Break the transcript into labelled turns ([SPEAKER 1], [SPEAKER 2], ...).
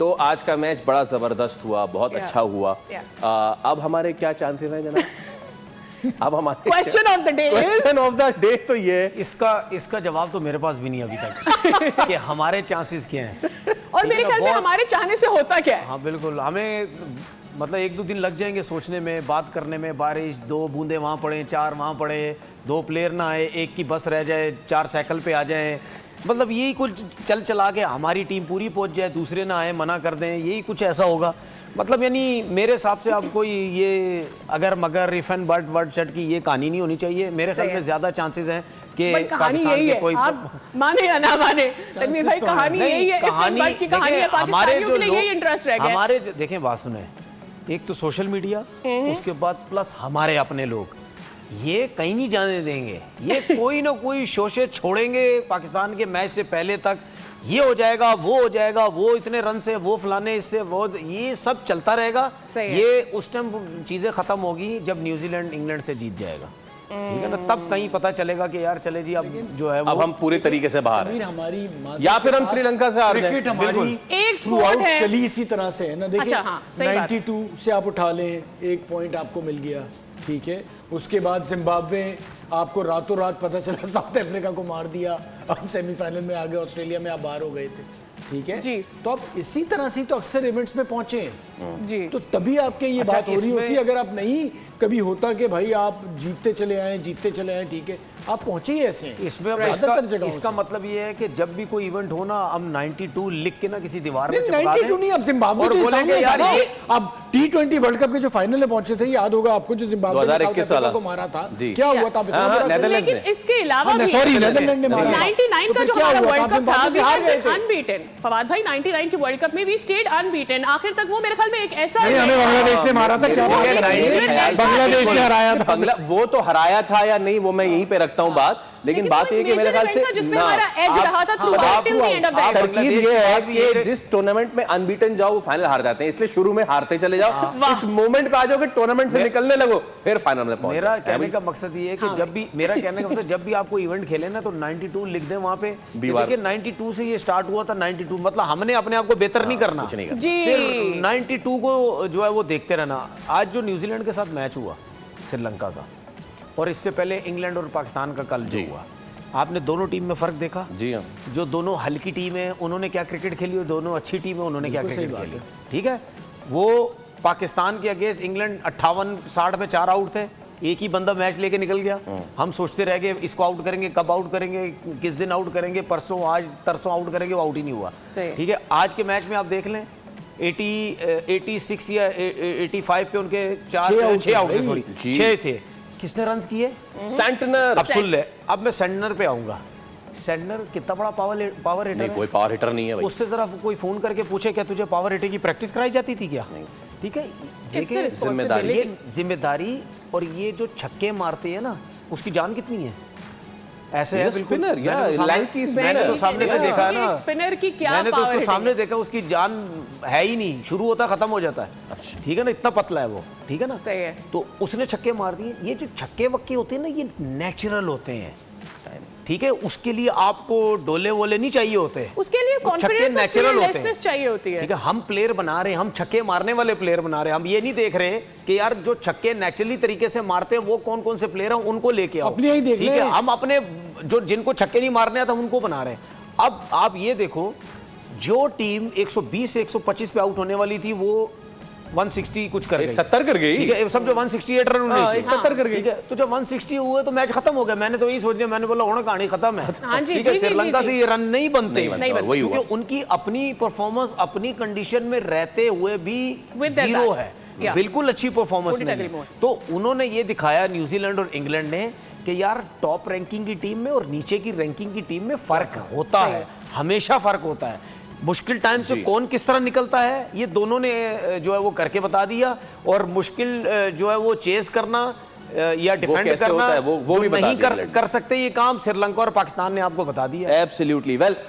[SPEAKER 1] तो आज का मैच बड़ा जबरदस्त हुआ, बहुत अच्छा हुआ। अब हमारे क्या चांसेस हैं जनाब? अब हमारे
[SPEAKER 2] क्वेश्चन ऑफ द डे
[SPEAKER 1] तो ये
[SPEAKER 3] इसका जवाब तो मेरे पास भी नहीं अभी तक कि हमारे चांसेस क्या हैं।
[SPEAKER 2] और मेरे ख्याल में हमारे चाहने से होता क्या है।
[SPEAKER 3] हाँ बिल्कुल, हमें मतलब 1-2 दिन लग जाएंगे सोचने में, बात करने में। बारिश, 2 बूंदे वहाँ पड़े, 4 वहाँ पड़े, 2 प्लेयर ना आए, 1 की बस रह जाए, 4 साइकिल पे आ जाए, मतलब यही कुछ चल चला के हमारी टीम पूरी पहुंच जाए, दूसरे ना आए, मना कर दें, यही कुछ ऐसा होगा। मतलब यानी मेरे हिसाब से अब कोई ये अगर मगर if and but word shut की ये कहानी नहीं होनी चाहिए। मेरे ख्याल में ज्यादा चांसेस हैं कि पाकिस्तान के कोई
[SPEAKER 2] माने या ना माने, तनवीर भाई कहानी यही है, हमारे जो लोग
[SPEAKER 3] हमारे देखें बात सुने, एक तो सोशल मीडिया, उसके बाद प्लस हमारे अपने लोग, ये कहीं नहीं जाने देंगे। ये कोई ना कोई शोशे छोड़ेंगे पाकिस्तान के मैच से पहले तक। ये हो जाएगा, वो हो जाएगा, वो इतने रन से, वो फलाने इससे, वो ये सब चलता रहेगा। ये उस टाइम चीज़ें ख़त्म होगी जब न्यूजीलैंड इंग्लैंड से जीत जाएगा, ठीक है ना, तब कहीं पता चलेगा कि यार चले जी अब जो है
[SPEAKER 1] अब हम पूरे तरीके से बाहर हैं,
[SPEAKER 4] हमारी
[SPEAKER 1] या फिर हम श्रीलंका से हार गए।
[SPEAKER 4] हमारी
[SPEAKER 2] एक
[SPEAKER 4] थ्रू आउट चली इसी तरह से है ना। देखिए
[SPEAKER 2] अच्छा, हाँ,
[SPEAKER 4] 92 से आप उठा लें, 1 पॉइंट आपको मिल गया, ठीक है। उसके बाद जिम्बाब्वे आपको रातों रात पता चला साउथ अफ्रीका को मार दिया, आप सेमीफाइनल में आ गए, ऑस्ट्रेलिया में आप बाहर हो गए थे, ठीक है जी। तो आप इसी तरह से तो अक्सर इवेंट्स में पहुंचे जी, तो तभी आपके ये बात हो रही होती। अगर आप नहीं कभी होता कि भाई आप जीतते चले आए, ठीक है, आप पहुंचे ही ऐसे हैं।
[SPEAKER 3] इसमें इसका मतलब ये है कि जब भी कोई इवेंट हो ना, हम 92 लिख के ना किसी दीवार में चिपका दें।
[SPEAKER 4] 92 नहीं, अब जिम्बाब्वे के सामने यार ये अब T20 वर्ल्ड कप के जो फाइनल में पहुंचे थे, याद होगा आपको, जो जिम्बाब्वे ने साउथ अफ्रीका को मारा था, क्या हुआ था?
[SPEAKER 2] लेकिन इसके अलावा
[SPEAKER 4] सॉरी, नेदरलैंड ने मारा
[SPEAKER 2] 99 का जो हमारा वर्ल्ड कप था, अनबीटन। फवाद भाई 99 के वर्ल्ड कप में वी स्टेड अनबीटन आखिर तक। वो मेरे ख्याल में एक ऐसा
[SPEAKER 4] नहीं, हमें बांग्लादेश ने मारा था, क्या बांग्लादेश ने हराया था।
[SPEAKER 1] वो तो हराया था या नहीं, वो मैं यहीं पे रखता हूँ बात। लेकिन बात ये कि मेरे ख्याल से तरकीब ये है कि जिस टूर्नामेंट में अनबीटन जाओ वो फाइनल हार जाते हैं, इसलिए शुरू में हारते चले जाओ, इस मोमेंट पे आ जाओ कि टूर्नामेंट से निकलने लगो, फिर फाइनल में पहुंचो।
[SPEAKER 3] मेरा कहने का मकसद ये है कि जब भी मेरा कहने का मतलब जब भी आपको इवेंट खेले ना, तो 92 लिख दें वहां पे। देखिए 92 से ये स्टार्ट हुआ था, 92 मतलब हमने अपने आप को बेहतर नहीं करना, सिर्फ 92 को जो है वो देखते रहना। आज जो न्यूजीलैंड के साथ मैच हुआ श्रीलंका का, और इससे पहले इंग्लैंड और पाकिस्तान का कल जो हुआ, आपने दोनों टीम में फर्क देखा? जी हाँ। जो दोनों हल्की टीम है उन्होंने क्या क्रिकेट खेली, और दोनों अच्छी टीम है उन्होंने क्या क्रिकेट खेली, ठीक है। वो पाकिस्तान के अगेंस्ट इंग्लैंड 58-60 पे 4 आउट थे, एक ही बंदा मैच लेके निकल गया। हम सोचते रह गए इसको आउट करेंगे, कब आउट करेंगे, किस दिन आउट करेंगे, परसों आज तरसों आउट करेंगे, वो आउट ही नहीं हुआ, ठीक है। आज के मैच में आप देख लें 86 या 85 पे उनके 6 आउट थे, सॉरी 6 थे। किसने रन्स किए?
[SPEAKER 1] सेंटनर।
[SPEAKER 3] अब सुन ले, अब मैं सेंटनर पे आऊंगा। सेंटनर कितना बड़ा पावर हिटर है?
[SPEAKER 1] कोई पावर हिटर नहीं है भाई।
[SPEAKER 3] उससे जरा कोई फोन करके पूछे क्या तुझे पावर हिटर की प्रैक्टिस कराई जाती थी क्या? ठीक है, देखिए जिम्मेदारी और ये जो छक्के मारते हैं ना, उसकी जान कितनी है? ऐसे है
[SPEAKER 1] स्पिनर या लैंकी स्पिनर।
[SPEAKER 3] मैंने तो सामने से देखा है ना,
[SPEAKER 2] स्पिनर की क्या,
[SPEAKER 3] मैंने तो उसको सामने देखा, उसकी जान है ही नहीं, शुरू होता खत्म हो जाता है, ठीक है ना, इतना पतला है वो, ठीक है ना।
[SPEAKER 2] सही है।
[SPEAKER 3] तो उसने छक्के मार दिए। ये जो छक्के वक्के होते हैं ना, ये नेचुरल होते हैं, ठीक है। उसके लिए आपको डोले वोले नहीं चाहिए होते,
[SPEAKER 2] उसके लिए कॉन्फिडेंस
[SPEAKER 3] नेचुरल होते हैं,
[SPEAKER 2] चाहिए होती है,
[SPEAKER 3] ठीक है। हम प्लेयर बना रहे हैं, हम छक्के मारने वाले प्लेयर बना रहे हैं, हम ये नहीं देख रहे कि यार जो छक्के नेचुरली तरीके से मारते हैं वो कौन कौन से प्लेयर हैं, उनको लेके आओ, ठीक है। हम अपने जो जिनको छक्के नहीं मारने आते उनको बना रहे हैं। अब आप ये देखो, जो टीम 120 से 125 पे आउट होने वाली थी, वो 160 कुछ कर गई,
[SPEAKER 1] 70 कर गई,
[SPEAKER 3] ठीक है। सब जो 168 रन हुए,
[SPEAKER 1] 170 कर गई,
[SPEAKER 3] ठीक है। तो जब 160 हुए तो मैच खत्म हो गया। मैंने तो यही सोच लिया, मैंने बोला होना कहानी खत्म है, ठीक है। श्रीलंका से ये रन नहीं बनते, क्योंकि उनकी अपनी परफॉर्मेंस अपनी कंडीशन में रहते हुए भी 0 है, बिल्कुल अच्छी परफॉर्मेंस नहीं। तो उन्होंने ये दिखाया न्यूजीलैंड और इंग्लैंड ने कि यार टॉप रैंकिंग की टीम में और नीचे की रैंकिंग की टीम में फर्क होता है, हमेशा फर्क होता है। मुश्किल टाइम से कौन किस तरह निकलता है, ये दोनों ने जो है वो करके बता दिया। और मुश्किल जो है वो चेस करना या डिफेंड करना, वो भी नहीं कर सकते ये काम, श्रीलंका और पाकिस्तान ने आपको बता दिया।
[SPEAKER 1] एब्सोल्युटली। वेल